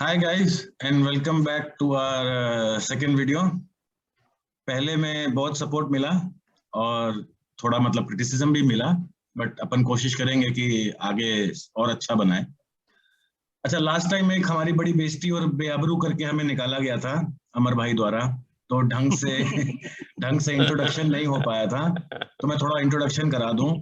Hi guys and welcome back to our second video. पहले में बहुत सपोर्ट मिला और थोड़ा मतलब क्रिटिसिज्म भी मिला, बट अपन कोशिश करेंगे कि आगे और अच्छा बनाए। अच्छा, लास्ट टाइम एक हमारी बड़ी बेइज्जती और बेआबरू करके हमें निकाला गया था अमर भाई द्वारा, तो ढंग से ढंग से इंट्रोडक्शन नहीं हो पाया था। तो मैं थोड़ा इंट्रोडक्शन करा दूं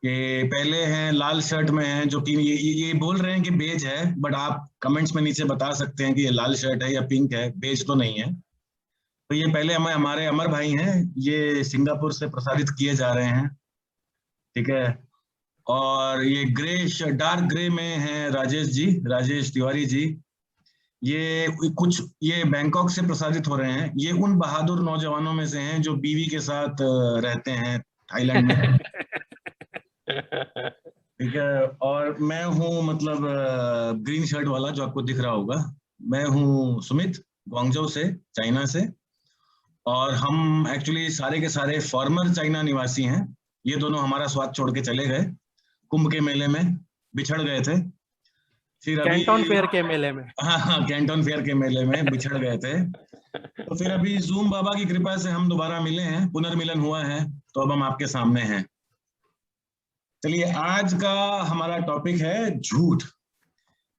कि पहले हैं लाल शर्ट में हैं, जो कि ये बोल रहे हैं कि बेज है, बट आप कमेंट्स में नीचे बता सकते हैं कि ये लाल शर्ट है या पिंक है, बेज तो नहीं है। तो ये पहले हमारे अमर भाई हैं, ये सिंगापुर से प्रसारित किए जा रहे हैं, ठीक है। और ये डार्क ग्रे में है राजेश जी, राजेश तिवारी जी। ये बैंकॉक से प्रसारित हो रहे हैं। ये उन बहादुर नौजवानों में से हैं जो बीवी के साथ रहते हैं थाईलैंड में, ठीक है। और मैं हूँ मतलब ग्रीन शर्ट वाला जो आपको दिख रहा होगा, मैं हूँ सुमित, ग्वांगझो से, चाइना से। और हम एक्चुअली सारे के सारे फॉर्मर चाइना निवासी हैं। ये दोनों हमारा स्वाद छोड़ के चले गए, कुंभ के मेले में बिछड़ गए थे। फिर अभी कैंटन फेयर के मेले में, हाँ, कैंटन फेयर के मेले में बिछड़ गए थे। तो फिर अभी जूम बाबा की कृपा से हम दोबारा मिले हैं, पुनर्मिलन हुआ है, तो अब हम आपके सामने हैं। चलिए, आज का हमारा टॉपिक है झूठ,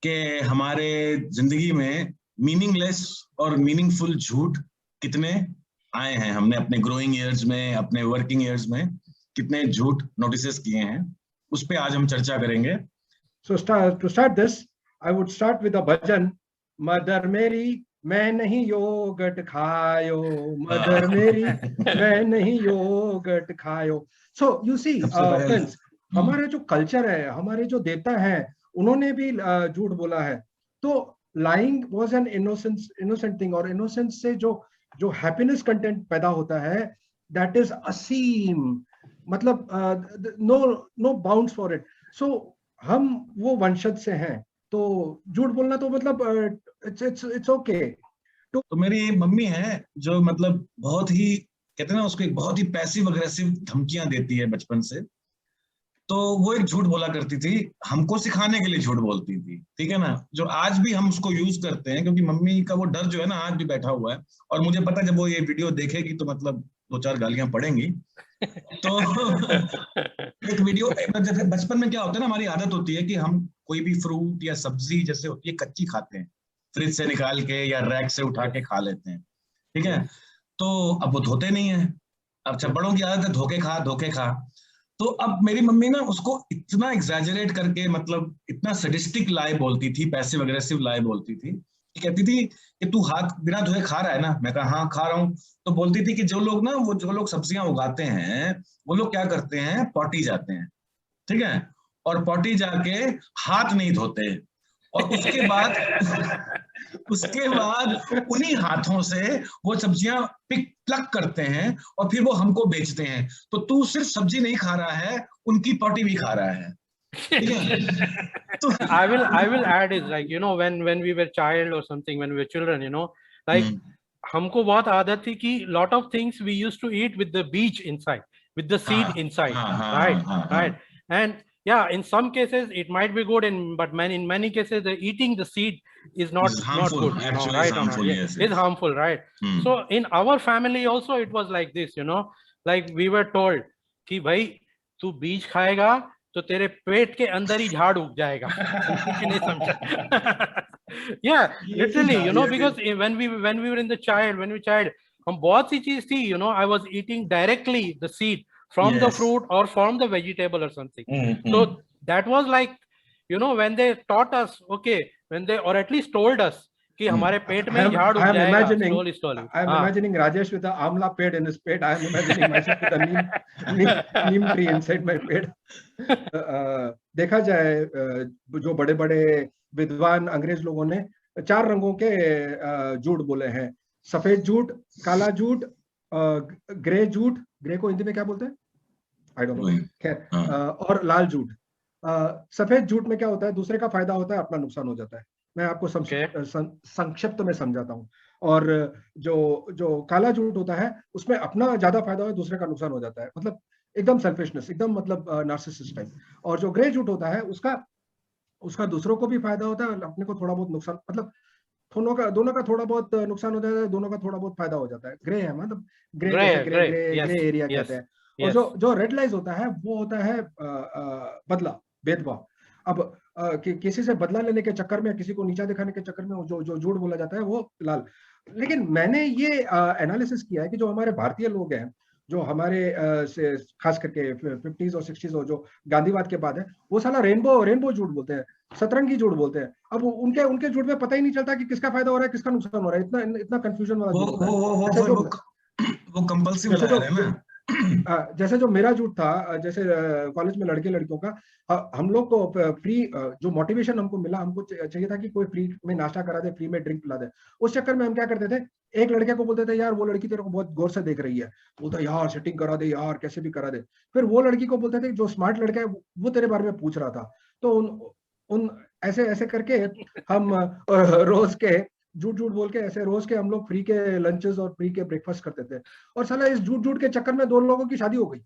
के हमारे जिंदगी में मीनिंगलेस और मीनिंगफुल झूठ कितने आए हैं। हमने अपने ग्रोइंग ईयर्स में, अपने वर्किंग ईयर्स में कितने झूठ नोटिस किए हैं, उस पे आज हम चर्चा करेंगे। So to start this, I would start with a bhajan. Mother मेरी मैं नहीं योगर्ट खायो, मदर मेरी मैं नहीं योगर्ट खायो. So you see, friends, हमारे जो कल्चर है, हमारे जो देवता हैं, उन्होंने भी झूठ बोला है. तो lying was an innocent thing, और innocence से जो हैप्पीनेस कंटेंट पैदा होता है, that is असीम, मतलब no bounds for it. So हम वो वंशज से हैं, तो झूठ बोलना तो मतलब इट्स ओके. तो मेरी मम्मी है जो मतलब बहुत ही, कहते हैं ना उसको, एक बहुत ही पैसिव अग्रेसिव धमकियां देती है बचपन से। तो वो एक झूठ बोला करती थी, हमको सिखाने के लिए झूठ बोलती थी, ठीक है ना, जो आज भी हम उसको यूज करते हैं, क्योंकि मम्मी का वो डर जो है ना आज भी बैठा हुआ है। और मुझे पता है जब वो ये वीडियो देखेगी तो मतलब 2-4 गालियां पड़ेंगी। तो एक वीडियो, जैसे बचपन में क्या होता है ना, हमारी आदत होती है कि हम कोई भी फ्रूट या सब्जी जैसे होती है कच्ची खाते हैं, फ्रिज से निकाल के या रैक से उठा के खा लेते हैं, ठीक है। तो अब वो धोते नहीं है। अब जब बड़ों की आदत है धोके खा धोके खा, तो अब मेरी मम्मी ना उसको इतना एग्जैजरेट करके, मतलब इतना सडिस्टिक लाई बोलती थी, पैसिव अग्रेसिव लाई बोलती थी, कहती थी कि तू हाथ बिना धोए खा रहा है ना। मैं कहा हाँ खा रहा हूँ। तो बोलती थी कि जो लोग सब्जियां उगाते हैं, वो लोग क्या करते हैं, पॉटी जाते हैं, ठीक है, और पॉटी जाके हाथ नहीं धोते, और उसके बाद उन्हीं हाथों से वो सब्जियां प्लक करते हैं और फिर वो हमको बेचते हैं। तो तू सिर्फ सब्जी नहीं खा रहा है, उनकी पॉटी भी खा रहा है, ठीक है। तो I will add is like, when we were child or something, when we were children, like हमको बहुत आदत थी कि lot of things we used to eat with the beach inside, with the seed inside, right? And yeah, in some cases it might be good, but in many cases the eating the seed is not good, right? It's harmful, right? So in our family also it was like this, like we were told कि भाई तू बीज खाएगा तो तेरे पेट के अंदर ही झाड़ उग जाएगा. कुछ नहीं समझा. Yeah, literally, because when we were in the when we were child, हम बहुत सी चीज थी, I was eating directly the seed from the fruit or from the vegetable or something. So that was like, when they taught us, okay, when they, or at least told us कि हमारे पेट में झाड़ उग जाएगा slowly. I am imagining Rajesh with the amla ped in his pet. I am imagining myself with a neem tree inside my pet. देखा जाए, जो बड़े बड़े विद्वान अंग्रेज लोगों ने 4 रंगों के झूठ बोले हैं. सफेद झूठ, काला झूठ, ग्रे झूठ, ग्रे को हिंदी में क्या बोलते हैं, आई डोंट नो, खैर, और लाल झूठ. सफेद झूठ में क्या होता है, दूसरे का फायदा होता है, अपना नुकसान हो जाता है. मैं आपको संक्षिप्त में समझाता हूँ. और जो काला झूठ होता है, उसमें अपना ज्यादा फायदा हो, दूसरे का नुकसान हो जाता है, मतलब एकदम सेल्फिशनेस, एकदम मतलब नार्सिसिस्ट टाइप. और जो ग्रे झूठ होता है, उसका दूसरों को भी फायदा होता है, अपने को थोड़ा बहुत नुकसान, मतलब दोनों का थोड़ा बहुत नुकसान हो जाता है, दोनों का थोड़ा बहुत फायदा हो जाता है। ग्रे है, मतलब ग्रे एरिया कहते हैं। और जो रेड लाइट होता है वो होता है बदला, भेदभाव। अब किसी से बदला लेने के चक्कर में, किसी को नीचा दिखाने के चक्कर में जो झूठ बोला जाता है वो लाल। लेकिन मैंने ये एनालिसिस किया है कि जो हमारे भारतीय लोग हैं, जो हमारे से खास करके 50s और 60s और जो गांधीवाद के बाद है, वो साला रेनबो झूठ बोलते हैं, सतरंगी झूठ बोलते हैं। अब उनके झूठ में पता ही नहीं चलता कि किसका फायदा हो रहा है, किसका नुकसान हो रहा है। इतना कंफ्यूजन वाला झूठ होता है। वो कंपल्सिव लगा रहे हैं ना। जैसे जो मेरा झूठ था, जैसे कॉलेज में लड़के लड़कियों का, हम लोग को फ्री जो मोटिवेशन हमको मिला, हमको चाहिए था कि कोई फ्री में नाश्ता करा दे, फ्री में ड्रिंक पिला दे। उस चक्कर में हम क्या करते थे, एक लड़के को बोलते थे यार वो लड़की तेरे को बहुत गौर से देख रही है, बोलता यार सेटिंग करा दे यार, कैसे भी करा दे। फिर वो लड़की को बोलते थे जो स्मार्ट लड़का है वो तेरे बारे में पूछ रहा था। तो उन ऐसे ऐसे करके हम रोज के झूठ बोल के, ऐसे रोज के हम लोग फ्री के लंचेस और फ्री के ब्रेकफास्ट करते थे। और साला इस झूठ के चक्कर में 2 लोगों की शादी हो गई।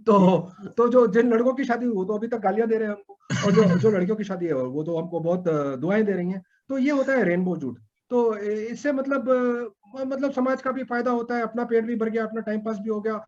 तो जो जिन लड़कों की शादी हुई तो अभी तक गालियां दे रहे हैं हमको, और जो लड़कियों की शादी है वो तो हमको बहुत दुआएं दे रही हैं। तो ये होता है रेनबो झूठ। तो इससे मतलब समाज का भी फायदा होता है, अपना पेट भी भर गया, अपना टाइम पास भी हो गया।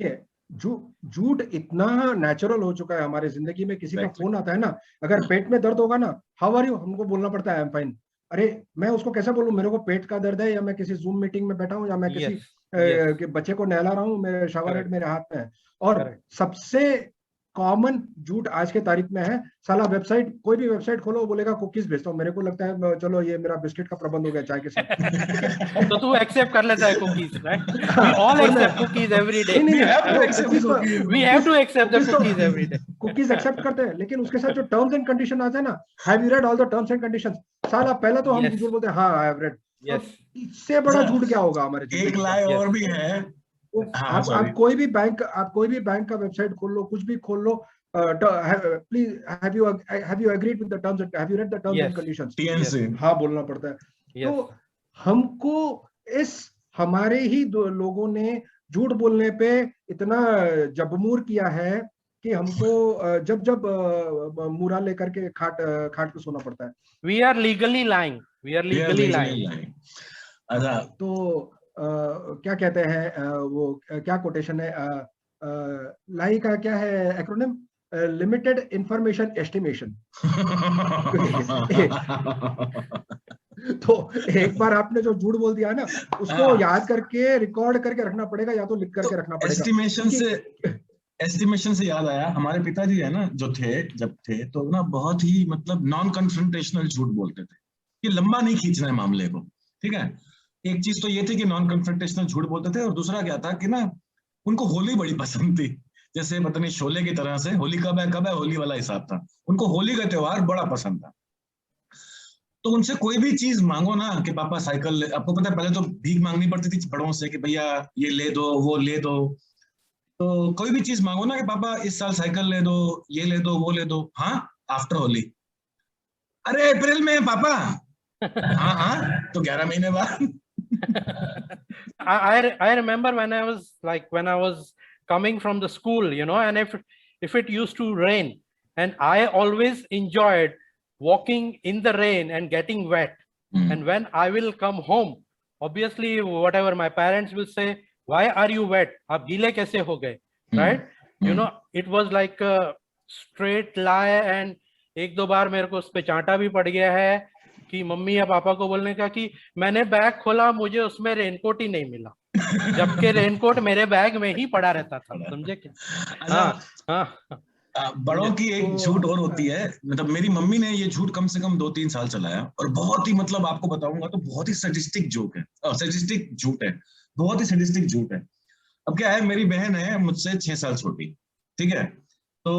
झूठ इतना नेचुरल हो चुका है हमारे जिंदगी में। किसी का फोन आता है ना, अगर पेट में दर्द होगा ना, हाउ आर यू, हमको बोलना पड़ता है आई एम फाइन। अरे मैं उसको कैसे बोलूं मेरे को पेट का दर्द है, या मैं किसी जूम मीटिंग में बैठा हूं, या मैं किसी बच्चे को नहला रहा हूं, मेरे शावर हेड मेरे हाथ में है। और सबसे कॉमन झूठ आज के तारीख में है, साला वेबसाइट, कोई भी वेबसाइट खोलो बोलेगा कुकीज भेजता हूँ। मेरे को लगता है चलो ये मेरा बिस्किट का प्रबंध हो गया चाय के साथ। तो तू एक्सेप्ट कर लेता है cookies, right? We all accept cookies every day. We have to accept the cookies every day. Cookies accept करते हैं, लेकिन उसके साथ जो टर्म्स एंड कंडीशन आता है ना, have you read all the terms and conditions, साला पहले तो हम झूठ बोलते हैं हाँ आई हैव रेड। इससे बड़ा झूठ क्या होगा हमारे जीवन में? एक लाई और भी है। आप कोई भी बैंक का वेबसाइट खोल लो, कुछ भी खोल लो, please have you agreed with the terms and have you read the terms and conditions, TNC हाँ बोलना पड़ता है। तो हमको हमारे ही लोगों ने झूठ बोलने पे इतना जबमूर किया है कि हमको जब मुरा लेकर के खाट पे सोना पड़ता है। We are legally lying. अच्छा, तो क्या कहते हैं वो क्या कोटेशन है, लाई का क्या है एक्रोनिम, लिमिटेड इंफॉर्मेशन एस्टिमेशन। तो एक बार आपने जो झूठ बोल दिया ना, उसको याद करके रिकॉर्ड करके रखना पड़ेगा, या तो लिख करके रखना पड़ेगा। एस्टिमेशन से याद आया, हमारे पिताजी है ना जो जब थे तो ना बहुत ही मतलब नॉन कन्फ्रंटेशनल झूठ बोलते थे कि लंबा नहीं खींचना है मामले को, ठीक है। एक चीज तो ये थी कि नॉन कन्फ्रंटेशनल झूठ बोलते थे, और दूसरा क्या था कि ना उनको होली बड़ी पसंद थी, जैसे पता नहीं शोले की तरह से, होली कब है होली वाला हिसाब था उनको, होली का त्योहार बड़ा पसंद था। तो उनसे कोई भी चीज मांगो ना कि पापा साइकिल, आपको पता है पहले तो भीख मांगनी पड़ती थी बड़ों से कि भैया ये ले दो वो ले दो, तो कोई भी चीज मांगो ना कि पापा इस साल साइकिल ले दो, ये ले दो वो ले दो, हाँ आफ्टर होली, अरे अप्रैल में पापा, हाँ तो 11 महीने बाद। I remember when I was coming from the school, you know, and if it used to rain, and I always enjoyed walking in the rain and getting wet. And when I will come home, obviously whatever my parents will say, why are you wet? Aap gile kaise ho gaye? Right? You know, it was like a straight lie, and एक दो बार मेरे को उस पे चांटा भी पड़ गया है कि मम्मी या पापा को बोलने का कि मैंने बैग खोला, मुझे उसमें रेनकोट ही नहीं मिला, जबकि रेनकोट मेरे बैग में ही पड़ा रहता था। समझे क्या? हाँ। बड़ों की एक झूठ और होती है, मतलब मेरी मम्मी ने ये झूठ कम से कम 2-3 साल चलाया, और बहुत ही मतलब आपको बताऊंगा तो बहुत ही सैडिस्टिक जोक है, सैडिस्टिक झूठ है, बहुत ही सैडिस्टिक झूठ है। अब क्या है, मेरी बहन है मुझसे 6 साल छोटी, ठीक है, तो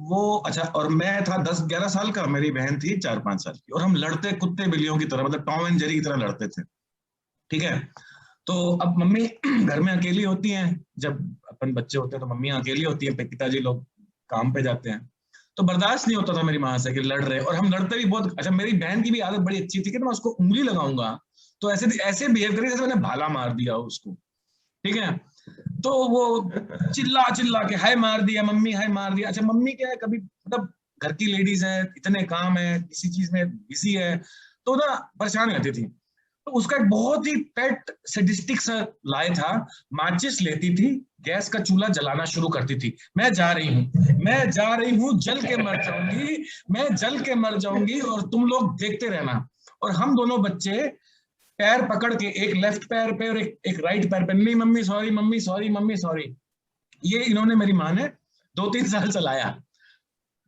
वो अच्छा, और मैं था 10-11 साल का, मेरी बहन थी 4-5 साल की, और हम लड़ते कुत्ते बिल्लियों की तरह, मतलब टॉम एंड जेरी की तरह लड़ते थे, ठीक है। तो अब मम्मी घर में अकेली होती हैं, जब अपन बच्चे होते हैं तो मम्मी अकेली होती है, पिताजी लोग काम पे जाते हैं, तो बर्दाश्त नहीं होता था मेरी माँ से कि लड़ रहे, और हम लड़ते भी बहुत। अच्छा, मेरी बहन की भी आदत बड़ी अच्छी थी कि मैं उसको उंगली लगाऊंगा तो ऐसे बिहेव करेगी जैसे मैंने भाला मार दिया उसको, ठीक है। तो वो चिल्ला चिल्ला के हाय मार दिया मम्मी, हाय मार दिया। अच्छा मम्मी क्या है, कभी मतलब घर की लेडीज है, इतने काम है, किसी चीज में बिजी है, तो ना परेशान रहती थी। तो उसका एक बहुत ही पेट सैडिस्टिक सा लाए था, माचिस लेती थी, गैस का चूल्हा जलाना शुरू करती थी, मैं जा रही हूँ, मैं जा रही हूँ, जल के मर जाऊंगी, मैं जल के मर जाऊंगी और तुम लोग देखते रहना। और हम दोनों बच्चे पैर पकड़ के, एक लेफ्ट पैर पे और एक राइट पैर पे, नहीं mummy sorry, mummy sorry, mummy sorry. ये इन्होंने, मेरी माँ ने 2-3 साल चलाया।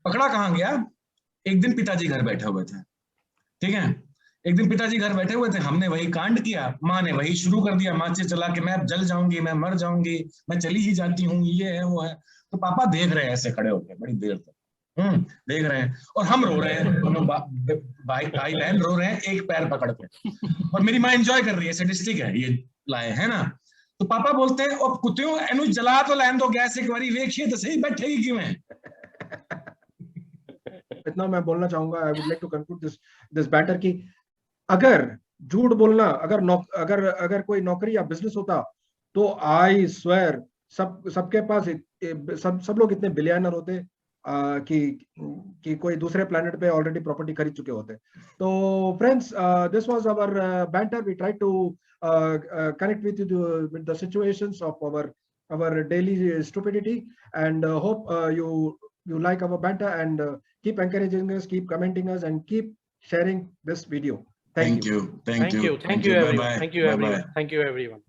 पकड़ा कहाँ गया, एक दिन पिताजी घर बैठे हुए थे, ठीक है, एक दिन पिताजी घर बैठे हुए थे, हमने वही कांड किया, माँ ने वही शुरू कर दिया, माचिस चला के मैं जल जाऊंगी, मैं मर जाऊंगी, मैं चली ही जाती हूँ, ये है वो है। तो पापा देख रहे हैं ऐसे खड़े होकर बड़ी देर तक, देख रहे हैं, और हम रो रहे हैं, दोनों भाई बहन रो रहे हैं एक पैर पकड़ के, और मेरी माँ एंजॉय कर रही है, सैडिस्टिक है ये लाए, है ना। तो पापा बोलते हैं, और कुत्तियों एनु जला तो लैन दो गैस एक बारी, वेखिए तो सही बैठेगी क्यों है। इतना मैं बोलना चाहूंगा, I would like to conclude this banter की अगर झूठ बोलना, अगर कोई नौकरी या बिजनेस होता तो आई स्वेयर सबके पास सब लोग इतने बिलियनर होते कि कोई दूसरे प्लेनेट पे ऑलरेडी प्रॉपर्टी खरीद चुके होते। तो friends, this was our banter, we try to connect with you with the situations of our daily stupidity, and hope you like our banter, and keep encouraging us, keep commenting us, and keep sharing this video. Thank you. Thank you. Thank you everyone. Bye-bye. Thank you everyone. Bye-bye. Thank you everyone.